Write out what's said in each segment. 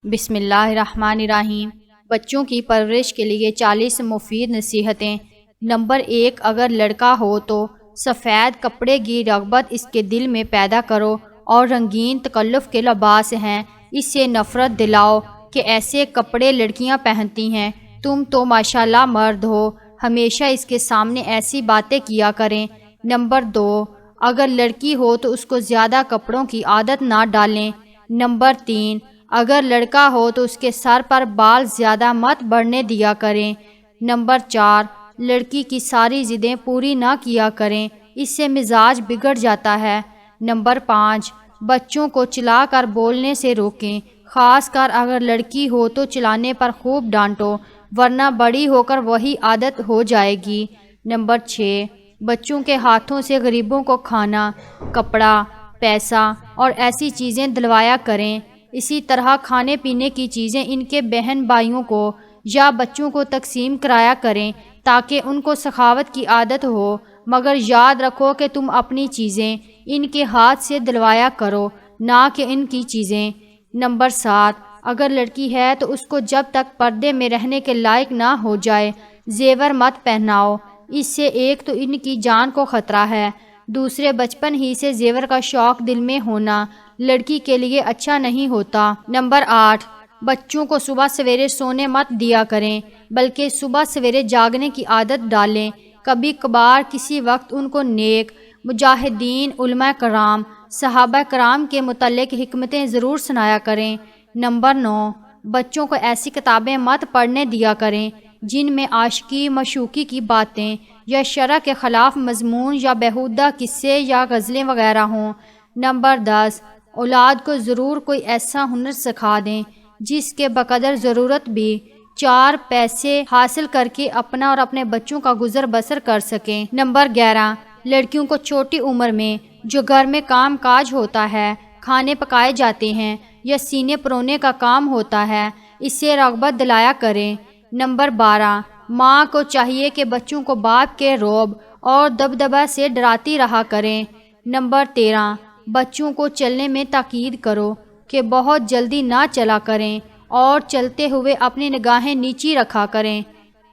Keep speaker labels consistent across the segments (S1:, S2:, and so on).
S1: بسم اللہ الرحمن الرحیم۔ بچوں کی پرورش کے لیے 40 مفید نصیحتیں۔ نمبر 1، اگر لڑکا ہو تو سفید کپڑے کی رغبت اس کے دل میں پیدا کرو اور رنگین تکلف کے لباس ہیں اس سے نفرت دلاؤ کہ ایسے کپڑے لڑکیاں پہنتی ہیں، تم تو ماشاءاللہ مرد ہو، ہمیشہ اس کے سامنے ایسی باتیں کیا کریں۔ نمبر 2، اگر لڑکی ہو تو اس کو زیادہ کپڑوں کی عادت نہ ڈالیں۔ نمبر 3، اگر لڑکا ہو تو اس کے سر پر بال زیادہ مت بڑھنے دیا کریں۔ نمبر 4، لڑکی کی ساری ضدیں پوری نہ کیا کریں، اس سے مزاج بگڑ جاتا ہے۔ نمبر 5، بچوں کو چلا کر بولنے سے روکیں، خاص کر اگر لڑکی ہو تو چلانے پر خوب ڈانٹو، ورنہ بڑی ہو کر وہی عادت ہو جائے گی۔ نمبر 6، بچوں کے ہاتھوں سے غریبوں کو کھانا، کپڑا، پیسہ اور ایسی چیزیں دلوایا کریں۔ اسی طرح کھانے پینے کی چیزیں ان کے بہن بھائیوں کو یا بچوں کو تقسیم کرایا کریں تاکہ ان کو سخاوت کی عادت ہو، مگر یاد رکھو کہ تم اپنی چیزیں ان کے ہاتھ سے دلوایا کرو، نہ کہ ان کی چیزیں۔ نمبر 7، اگر لڑکی ہے تو اس کو جب تک پردے میں رہنے کے لائق نہ ہو جائے زیور مت پہناؤ، اس سے ایک تو ان کی جان کو خطرہ ہے، دوسرے بچپن ہی سے زیور کا شوق دل میں ہونا لڑکی کے لیے اچھا نہیں ہوتا۔ نمبر 8، بچوں کو صبح سویرے سونے مت دیا کریں بلکہ صبح سویرے جاگنے کی عادت ڈالیں۔ کبھی کبھار کسی وقت ان کو نیک، مجاہدین، علماء کرام، صحابہ کرام کے متعلق حکمتیں ضرور سنایا کریں۔ نمبر 9، بچوں کو ایسی کتابیں مت پڑھنے دیا کریں جن میں عاشقی معشوقی کی باتیں یا شرع کے خلاف مضمون یا بیہودہ قصے یا غزلیں وغیرہ ہوں۔ نمبر 10، اولاد کو ضرور کوئی ایسا ہنر سکھا دیں جس کے بقدر ضرورت بھی 4 پیسے حاصل کر کے اپنا اور اپنے بچوں کا گزر بسر کر سکیں۔ نمبر 11، لڑکیوں کو چھوٹی عمر میں جو گھر میں کام کاج ہوتا ہے، کھانے پکائے جاتے ہیں یا سینے پرونے کا کام ہوتا ہے، اس سے رغبت دلایا کریں۔ نمبر 12، ماں کو چاہیے کہ بچوں کو باپ کے رعب اور دبدبہ سے ڈراتی رہا کریں۔ نمبر 13، بچوں کو چلنے میں تاکید کرو کہ بہت جلدی نہ چلا کریں اور چلتے ہوئے اپنی نگاہیں نیچی رکھا کریں۔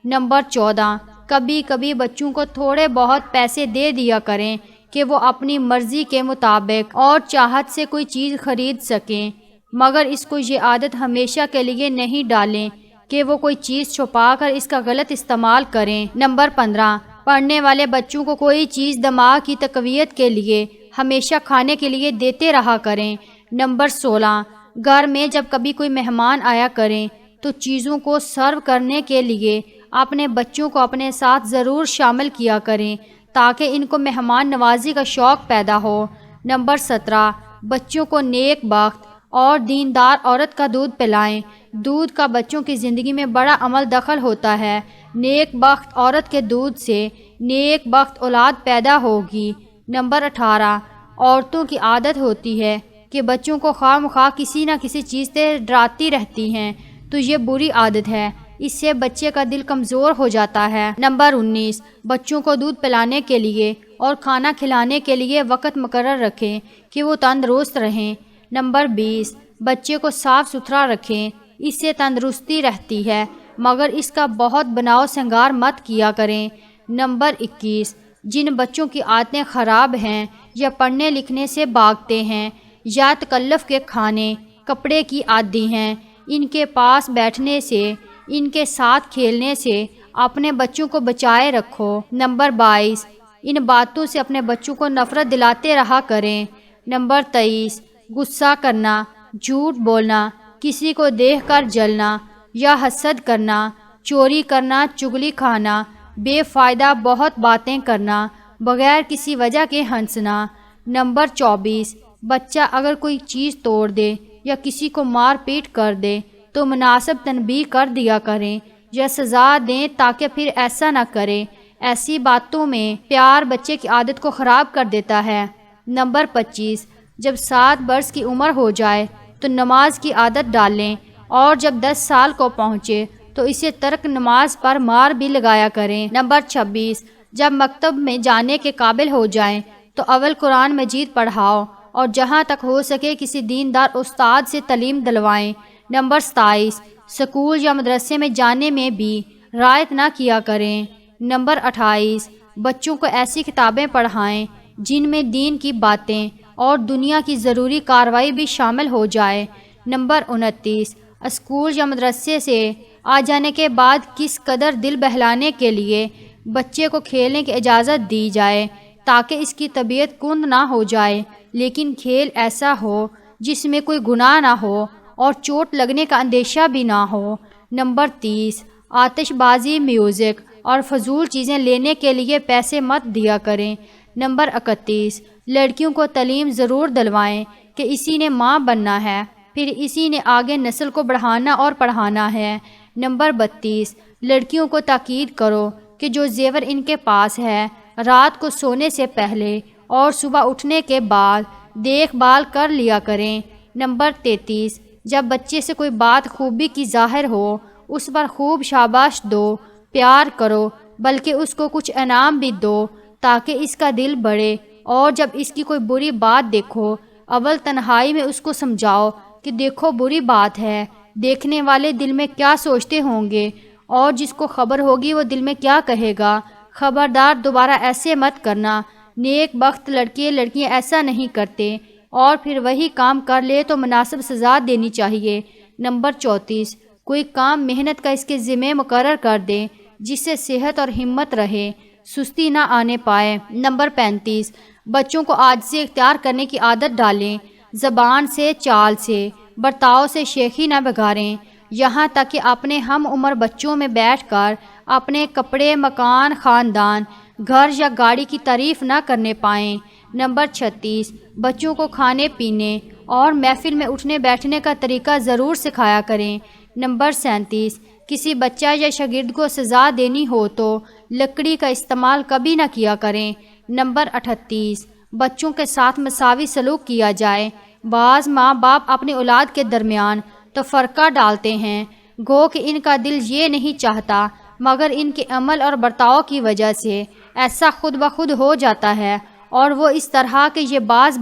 S1: نمبر 14، کبھی کبھی بچوں کو تھوڑے بہت پیسے دے دیا کریں کہ وہ اپنی مرضی کے مطابق اور چاہت سے کوئی چیز خرید سکیں، مگر اس کو یہ عادت ہمیشہ کے لیے نہیں ڈالیں کہ وہ کوئی چیز چھپا کر اس کا غلط استعمال کریں۔ نمبر 15، پڑھنے والے بچوں کو کوئی چیز دماغ کی تقویت کے لیے ہمیشہ کھانے کے لیے دیتے رہا کریں۔ نمبر 16، گھر میں جب کبھی کوئی مہمان آیا کریں تو چیزوں کو سرو کرنے کے لیے اپنے بچوں کو اپنے ساتھ ضرور شامل کیا کریں تاکہ ان کو مہمان نوازی کا شوق پیدا ہو۔ نمبر 17، بچوں کو نیک بخت اور دیندار عورت کا دودھ پلائیں۔ دودھ کا بچوں کی زندگی میں بڑا عمل دخل ہوتا ہے۔ نیک بخت عورت کے دودھ سے نیک بخت اولاد پیدا ہوگی۔ نمبر 18، عورتوں کی عادت ہوتی ہے کہ بچوں کو خواہ مخواہ کسی نہ کسی چیز سے ڈراتی رہتی ہیں، تو یہ بری عادت ہے، اس سے بچے کا دل کمزور ہو جاتا ہے۔ نمبر 19، بچوں کو دودھ پلانے کے لیے اور کھانا کھلانے کے لیے وقت مقرر رکھیں کہ وہ تندرست رہیں۔ نمبر 20، بچے کو صاف ستھرا رکھیں، اس سے تندرستی رہتی ہے، مگر اس کا بہت بناؤ سنگار مت کیا کریں۔ نمبر 21، جن بچوں کی عادتیں خراب ہیں یا پڑھنے لکھنے سے بھاگتے ہیں یا تکلف کے کھانے کپڑے کی عادی ہیں، ان کے پاس بیٹھنے سے، ان کے ساتھ کھیلنے سے اپنے بچوں کو بچائے رکھو۔ نمبر 22، ان باتوں سے اپنے بچوں کو نفرت دلاتے رہا کریں۔ نمبر 23، غصہ کرنا، جھوٹ بولنا، کسی کو دیکھ کر جلنا یا حسد کرنا، چوری کرنا، چغلی کھانا، بے فائدہ بہت باتیں کرنا، بغیر کسی وجہ کے ہنسنا۔ نمبر 24، بچہ اگر کوئی چیز توڑ دے یا کسی کو مار پیٹ کر دے تو مناسب تنبیہ کر دیا کریں یا سزا دیں تاکہ پھر ایسا نہ کرے۔ ایسی باتوں میں پیار بچے کی عادت کو خراب کر دیتا ہے۔ نمبر 25، جب 7 برس کی عمر ہو جائے تو نماز کی عادت ڈالیں اور جب 10 سال کو پہنچے تو اسے ترک نماز پر مار بھی لگایا کریں۔ نمبر 26، جب مکتب میں جانے کے قابل ہو جائیں تو اول قرآن مجید پڑھاؤ اور جہاں تک ہو سکے کسی دیندار استاد سے تعلیم دلوائیں۔ نمبر 27 اسکول یا مدرسے میں جانے میں بھی رعایت نہ کیا کریں۔ نمبر 28 بچوں کو ایسی کتابیں پڑھائیں جن میں دین کی باتیں اور دنیا کی ضروری کارروائی بھی شامل ہو جائے۔ نمبر 29 اسکول یا مدرسے سے آ جانے کے بعد کس قدر دل بہلانے کے لیے بچے کو کھیلنے کی اجازت دی جائے تاکہ اس کی طبیعت کند نہ ہو جائے، لیکن کھیل ایسا ہو جس میں کوئی گناہ نہ ہو اور چوٹ لگنے کا اندیشہ بھی نہ ہو۔ نمبر 30 آتش بازی، میوزک اور فضول چیزیں لینے کے لیے پیسے مت دیا کریں۔ نمبر 31 لڑکیوں کو تعلیم ضرور دلوائیں کہ اسی نے ماں بننا ہے، پھر اسی نے آگے نسل کو بڑھانا اور پڑھانا ہے۔ نمبر 32 لڑکیوں کو تاکید کرو کہ جو زیور ان کے پاس ہے رات کو سونے سے پہلے اور صبح اٹھنے کے بعد دیکھ بھال کر لیا کریں۔ نمبر 33 جب بچے سے کوئی بات خوبی کی ظاہر ہو اس پر خوب شاباش دو، پیار کرو، بلکہ اس کو کچھ انعام بھی دو تاکہ اس کا دل بڑھے، اور جب اس کی کوئی بری بات دیکھو اول تنہائی میں اس کو سمجھاؤ کہ دیکھو بری بات ہے، دیکھنے والے دل میں کیا سوچتے ہوں گے اور جس کو خبر ہوگی وہ دل میں کیا کہے گا۔ خبردار دوبارہ ایسے مت کرنا۔ نیک بخت لڑکے لڑکیاں ایسا نہیں کرتے، اور پھر وہی کام کر لے تو مناسب سزا دینی چاہیے۔ نمبر 34 کوئی کام محنت کا اس کے ذمہ مقرر کر دیں جس سے صحت اور ہمت رہے، سستی نہ آنے پائے۔ نمبر 35 بچوں کو عاجزی اختیار کرنے کی عادت ڈالیں، زبان سے، چال سے، برتاؤ سے شیخی نہ بگاڑیں، یہاں تک کہ اپنے ہم عمر بچوں میں بیٹھ کر اپنے کپڑے، مکان، خاندان، گھر یا گاڑی کی تعریف نہ کرنے پائیں۔ نمبر 36 بچوں کو کھانے پینے اور محفل میں اٹھنے بیٹھنے کا طریقہ ضرور سکھایا کریں۔ نمبر 37 کسی بچہ یا شاگرد کو سزا دینی ہو تو لکڑی کا استعمال کبھی نہ کیا کریں۔ نمبر 38 بچوں کے ساتھ مساوی سلوک کیا جائے۔ بعض ماں باپ اپنی اولاد کے درمیان تفرقہ ڈالتے ہیں، گو کہ ان کا دل یہ نہیں چاہتا، مگر ان کے عمل اور برتاؤ کی وجہ سے ایسا خود بخود ہو جاتا ہے، اور وہ اس طرح کہ یہ بعض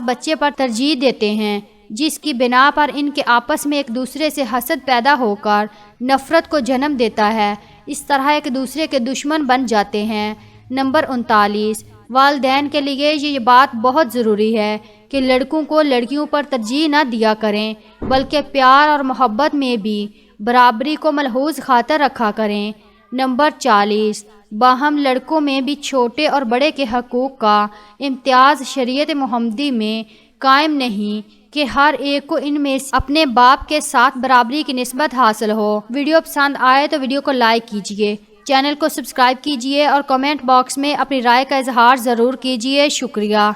S1: بچے پر ترجیح دیتے ہیں، جس کی بنا پر ان کے آپس میں ایک دوسرے سے حسد پیدا ہو کر نفرت کو جنم دیتا ہے، اس طرح ایک دوسرے کے دشمن بن جاتے ہیں۔ نمبر 39 والدین کے لیے یہ بات بہت ضروری ہے کہ لڑکوں کو لڑکیوں پر ترجیح نہ دیا کریں، بلکہ پیار اور محبت میں بھی برابری کو ملحوظ خاطر رکھا کریں۔ نمبر 40 باہم لڑکوں میں بھی چھوٹے اور بڑے کے حقوق کا امتیاز شریعت محمدی میں قائم نہیں کہ ہر ایک کو ان میں اپنے باپ کے ساتھ برابری کی نسبت حاصل ہو۔ ویڈیو پسند آئے تو ویڈیو کو لائک کیجیے، چینل کو سبسکرائب کیجیے اور کمنٹ باکس میں اپنی رائے کا اظہار ضرور کیجیے۔ شکریہ۔